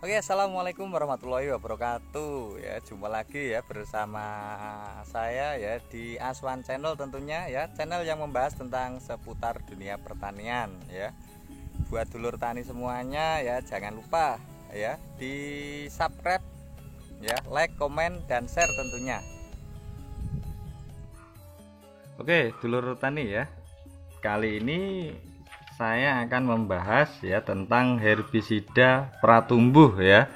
Oke, assalamualaikum warahmatullahi wabarakatuh. Ya, jumpa lagi ya bersama saya ya di Aswan Channel tentunya ya, channel yang membahas tentang seputar dunia pertanian ya. Buat dulur tani semuanya ya, jangan lupa ya di subscribe ya, like, komen, dan share tentunya. Oke, dulur tani ya. Kali ini saya akan membahas ya tentang herbisida pratumbuh ya.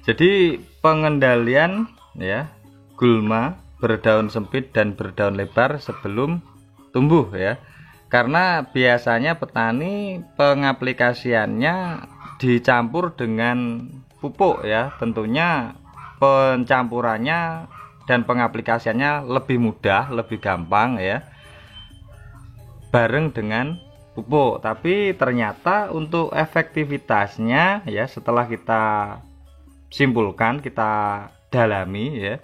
Jadi pengendalian ya gulma berdaun sempit dan berdaun lebar sebelum tumbuh ya. Karena biasanya petani pengaplikasiannya dicampur dengan pupuk ya. Tentunya pencampurannya dan pengaplikasiannya lebih mudah, lebih gampang ya, bareng dengan pupuk. Tapi ternyata untuk efektivitasnya ya, setelah kita simpulkan, kita dalami ya,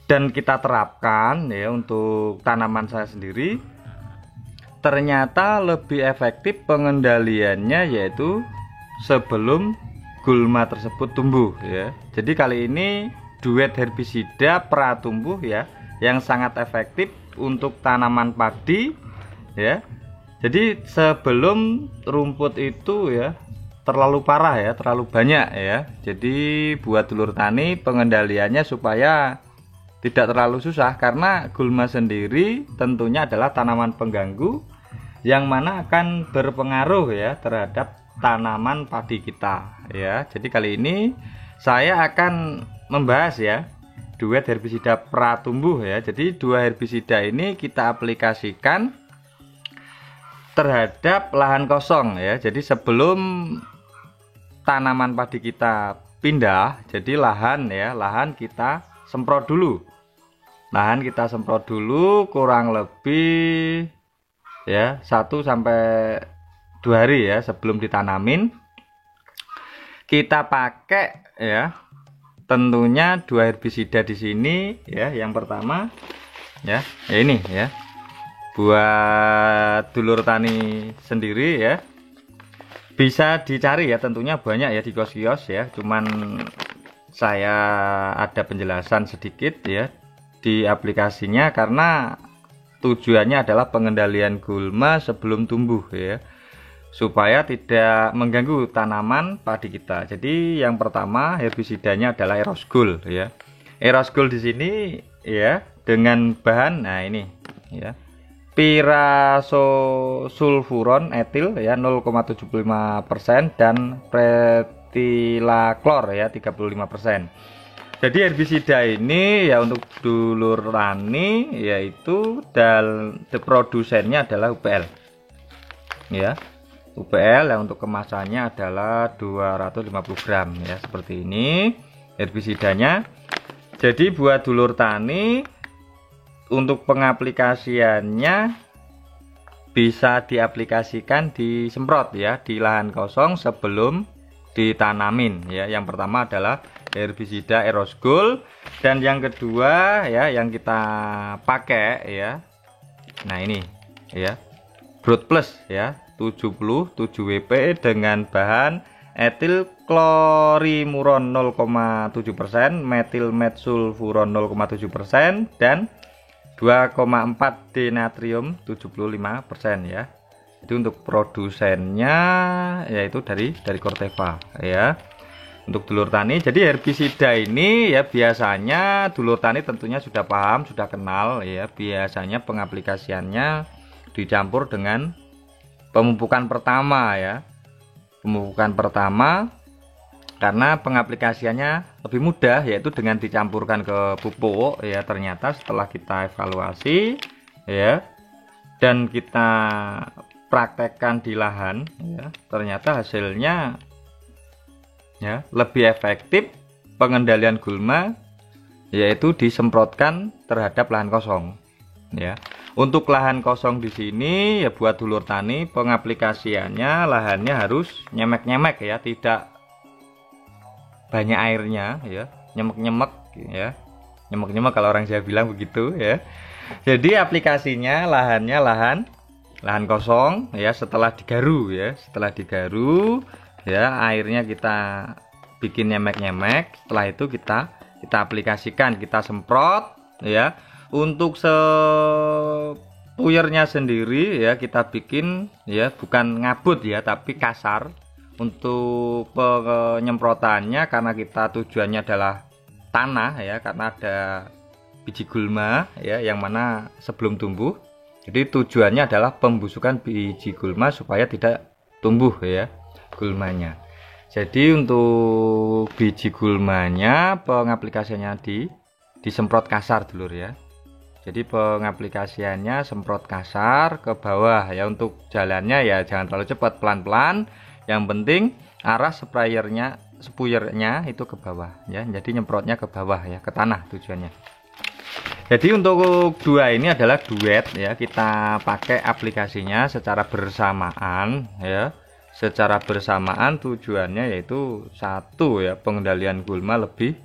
dan kita terapkan ya untuk tanaman saya sendiri, ternyata lebih efektif pengendaliannya yaitu sebelum gulma tersebut tumbuh ya. Jadi kali ini duet herbisida pratumbuh ya yang sangat efektif untuk tanaman padi ya. Jadi sebelum rumput itu ya terlalu parah ya, terlalu banyak ya. Jadi buat dulur tani pengendaliannya supaya tidak terlalu susah, karena gulma sendiri tentunya adalah tanaman pengganggu yang mana akan berpengaruh ya terhadap tanaman padi kita ya. Jadi kali ini saya akan membahas ya duet herbisida pratumbuh ya. Jadi dua herbisida ini kita aplikasikan terhadap lahan kosong ya. Jadi sebelum tanaman padi kita pindah, jadi lahan ya, lahan kita semprot dulu. Lahan kita semprot dulu kurang lebih ya 1 sampai 2 hari ya sebelum ditanamin. Kita pakai ya tentunya dua herbisida di sini ya. Yang pertama ya, ini ya buat dulur tani sendiri ya, bisa dicari ya, tentunya banyak ya di kios-kios ya, cuman saya ada penjelasan sedikit ya di aplikasinya karena tujuannya adalah pengendalian gulma sebelum tumbuh ya, supaya tidak mengganggu tanaman padi kita. Jadi yang pertama herbisidanya adalah Erosgol ya. Erosgol di sini ya dengan bahan, nah ini ya, pirazosulfuron etil ya 0,75% dan pretilaklor ya 35%. Jadi herbisida ini ya untuk dulur tani yaitu produsennya adalah UPL ya. UPL yang untuk kemasannya adalah 250 gram ya, seperti ini herbisidanya. Jadi buat dulur tani untuk pengaplikasiannya bisa diaplikasikan disemprot ya di lahan kosong sebelum ditanamin ya. Yang pertama adalah herbisida Erosgol, dan yang kedua ya yang kita pakai ya, nah ini ya Broad Plus ya 77 WP dengan bahan etil klorimuron 0,7%, metil metsulfuron 0,7%, dan 2,4 denatrium 75% ya. Itu untuk produsennya yaitu dari Corteva ya. Untuk dulur tani, jadi herbisida ini ya biasanya dulur tani tentunya sudah paham, sudah kenal ya. Biasanya pengaplikasiannya dicampur dengan pemupukan pertama ya. Pemupukan pertama karena pengaplikasiannya lebih mudah, yaitu dengan dicampurkan ke pupuk ya. Ternyata setelah kita evaluasi ya dan kita praktekkan di lahan ya, ternyata hasilnya ya lebih efektif pengendalian gulma yaitu disemprotkan terhadap lahan kosong ya. Untuk lahan kosong di sini ya buat dulur tani pengaplikasiannya lahannya harus nyemek-nyemek ya, tidak banyak airnya ya, nyemek-nyemek ya. Nyemek-nyemek kalau orang Jawa bilang begitu ya. Jadi aplikasinya lahannya lahan kosong ya, setelah digaru ya, setelah digaru ya, airnya kita bikin nyemek-nyemek. Setelah itu kita aplikasikan, kita semprot ya. Untuk sepuyernya sendiri ya kita bikin ya, bukan ngabut ya, tapi kasar. Untuk penyemprotannya, karena kita tujuannya adalah tanah ya, karena ada biji gulma ya yang mana sebelum tumbuh. Jadi tujuannya adalah pembusukan biji gulma supaya tidak tumbuh ya gulmanya. Jadi untuk biji gulmanya pengaplikasiannya disemprot kasar dulur ya. Jadi pengaplikasiannya semprot kasar ke bawah ya. Untuk jalannya ya jangan terlalu cepat, pelan-pelan. Yang penting arah spuyernya itu ke bawah ya. Jadi nyemprotnya ke bawah ya, ke tanah tujuannya. Jadi untuk dua ini adalah duet ya. Kita pakai aplikasinya secara bersamaan ya. Secara bersamaan tujuannya yaitu satu ya, pengendalian gulma lebih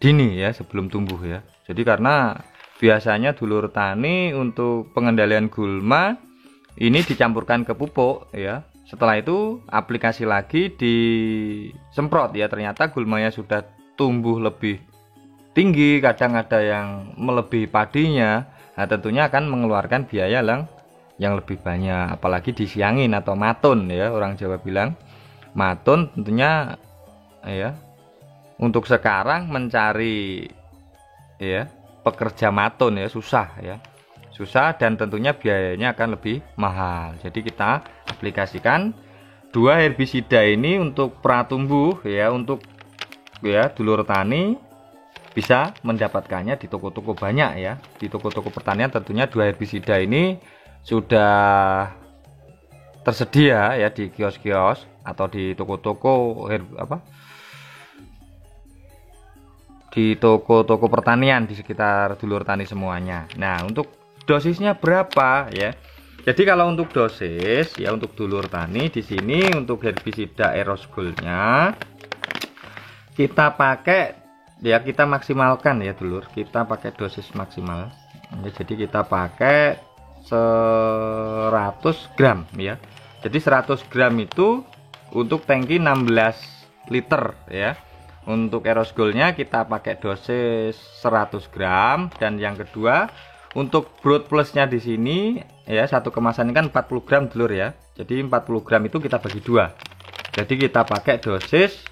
dini ya sebelum tumbuh ya. Jadi karena biasanya dulur tani untuk pengendalian gulma ini dicampurkan ke pupuk ya. Setelah itu aplikasi lagi disemprot ya, ternyata gulmanya sudah tumbuh lebih tinggi, kadang ada yang melebihi padinya. Nah, tentunya akan mengeluarkan biaya yang lebih banyak, apalagi disiangin atau matun ya, orang Jawa bilang matun. Tentunya ya untuk sekarang mencari ya pekerja matun ya susah ya, susah, dan tentunya biayanya akan lebih mahal. Jadi kita aplikasikan dua herbisida ini untuk pratumbuh ya, untuk ya dulur tani bisa mendapatkannya di toko-toko banyak ya. Di toko-toko pertanian tentunya dua herbisida ini sudah tersedia ya di kios-kios atau di toko-toko di toko-toko pertanian di sekitar dulur tani semuanya. Nah, untuk dosisnya berapa ya? Jadi kalau untuk dosis ya, untuk dulur tani di sini untuk herbisida Eros Gold-nya kita pakai ya, kita maksimalkan ya dulur, kita pakai dosis maksimal ya. Jadi kita pakai 100 gram ya. Jadi 100 gram itu untuk tangki 16 liter ya. Untuk Eros Gold-nya kita pakai dosis 100 gram. Dan yang kedua untuk Broad Plus-nya di sini ya, satu kemasan ini kan 40 gram dulur ya. Jadi 40 gram itu kita bagi dua. Jadi kita pakai dosis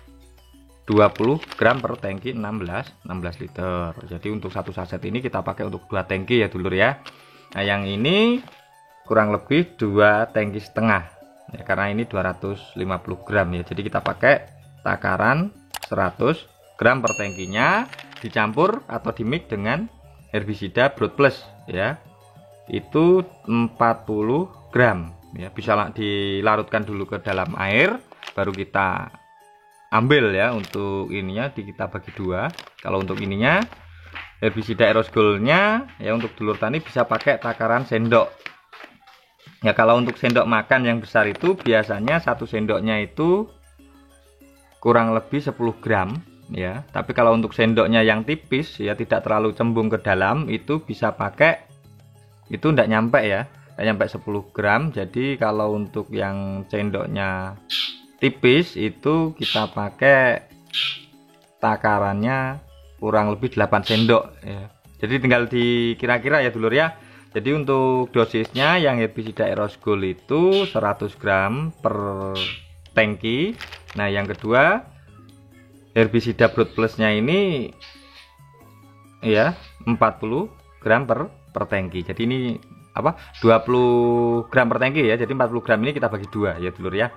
20 gram per tangki 16 liter. Jadi untuk satu saset ini kita pakai untuk 2 tangki ya dulur ya. Nah, yang ini kurang lebih 2 tangki setengah ya, karena ini 250 gram ya. Jadi kita pakai takaran 100 gram per tangkinya, dicampur atau dimix dengan herbisida Broad Plus ya, itu 40 gram ya. Bisa dilarutkan dulu ke dalam air baru kita ambil ya. Untuk ininya kita bagi dua. Kalau untuk ininya herbisida Eros Gold-nya ya, untuk dulur tani bisa pakai takaran sendok ya. Kalau untuk sendok makan yang besar itu biasanya satu sendoknya itu kurang lebih 10 gram ya. Tapi kalau untuk sendoknya yang tipis ya, tidak terlalu cembung ke dalam, itu bisa pakai, itu enggak nyampe ya, enggak nyampe 10 gram. Jadi kalau untuk yang sendoknya tipis itu kita pakai takarannya kurang lebih 8 sendok ya. Jadi tinggal dikira-kira ya dulur ya. Jadi untuk dosisnya yang herbisida Eros Gold itu 100 gram per tangki. Nah, yang kedua herbisida Broad Plus-nya ini ya 40 gram per tangki. Jadi ini 20 gram per tangki ya. Jadi 40 gram ini kita bagi dua ya dulur ya.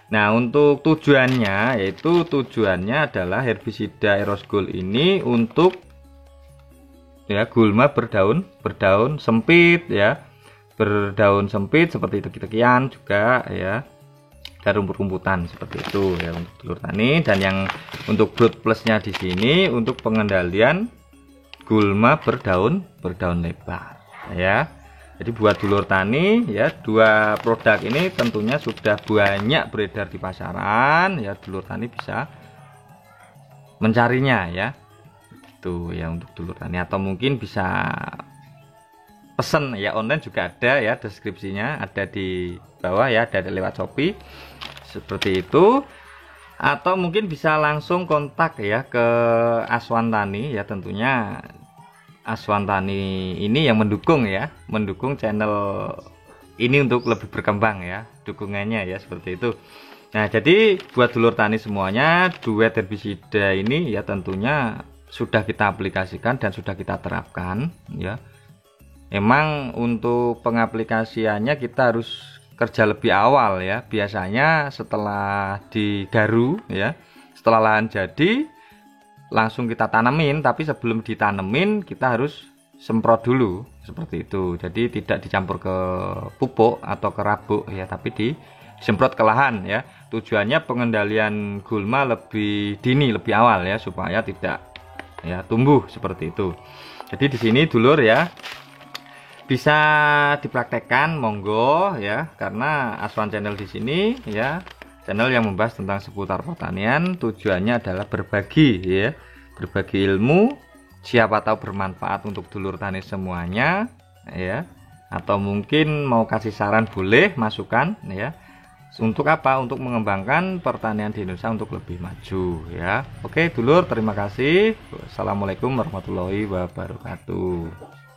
Nah, untuk tujuannya yaitu tujuannya adalah herbisida Eros Gold ini untuk ya gulma berdaun sempit ya. Berdaun sempit seperti teki-tekian juga ya. Dan rumput-rumputan seperti itu ya untuk dulur tani. Dan yang untuk Broad Plus-nya di sini untuk pengendalian gulma berdaun lebar ya. Jadi buat dulur tani ya, dua produk ini tentunya sudah banyak beredar di pasaran ya, dulur tani bisa mencarinya ya. Itu ya untuk dulur tani, atau mungkin bisa pesen ya online juga ada ya, deskripsinya ada di bawah ya, ada lewat Shopee. seperti itu. Atau mungkin bisa langsung kontak ya ke Aswan Tani ya, tentunya Aswan Tani ini yang mendukung ya, mendukung channel ini untuk lebih berkembang ya, dukungannya ya, seperti itu. Nah, jadi buat dulur tani semuanya, duet herbisida ini ya tentunya sudah kita aplikasikan dan sudah kita terapkan ya. Emang untuk pengaplikasiannya kita harus kerja lebih awal ya. Biasanya setelah digaru ya, setelah lahan jadi langsung kita tanemin, tapi sebelum ditanemin kita harus semprot dulu seperti itu. Jadi tidak dicampur ke pupuk atau ke rabuk ya, tapi disemprot ke lahan ya. Tujuannya pengendalian gulma lebih dini, lebih awal ya, supaya tidak ya tumbuh seperti itu. Jadi di sini dulur ya bisa dipraktekkan, monggo ya, karena Aswan Channel di sini ya channel yang membahas tentang seputar pertanian. Tujuannya adalah berbagi ya, berbagi ilmu, siapa tahu bermanfaat untuk dulur tani semuanya ya, atau mungkin mau kasih saran boleh, masukan ya. Untuk apa? Untuk mengembangkan pertanian di Indonesia untuk lebih maju ya. Oke dulur, terima kasih. Assalamualaikum warahmatullahi wabarakatuh.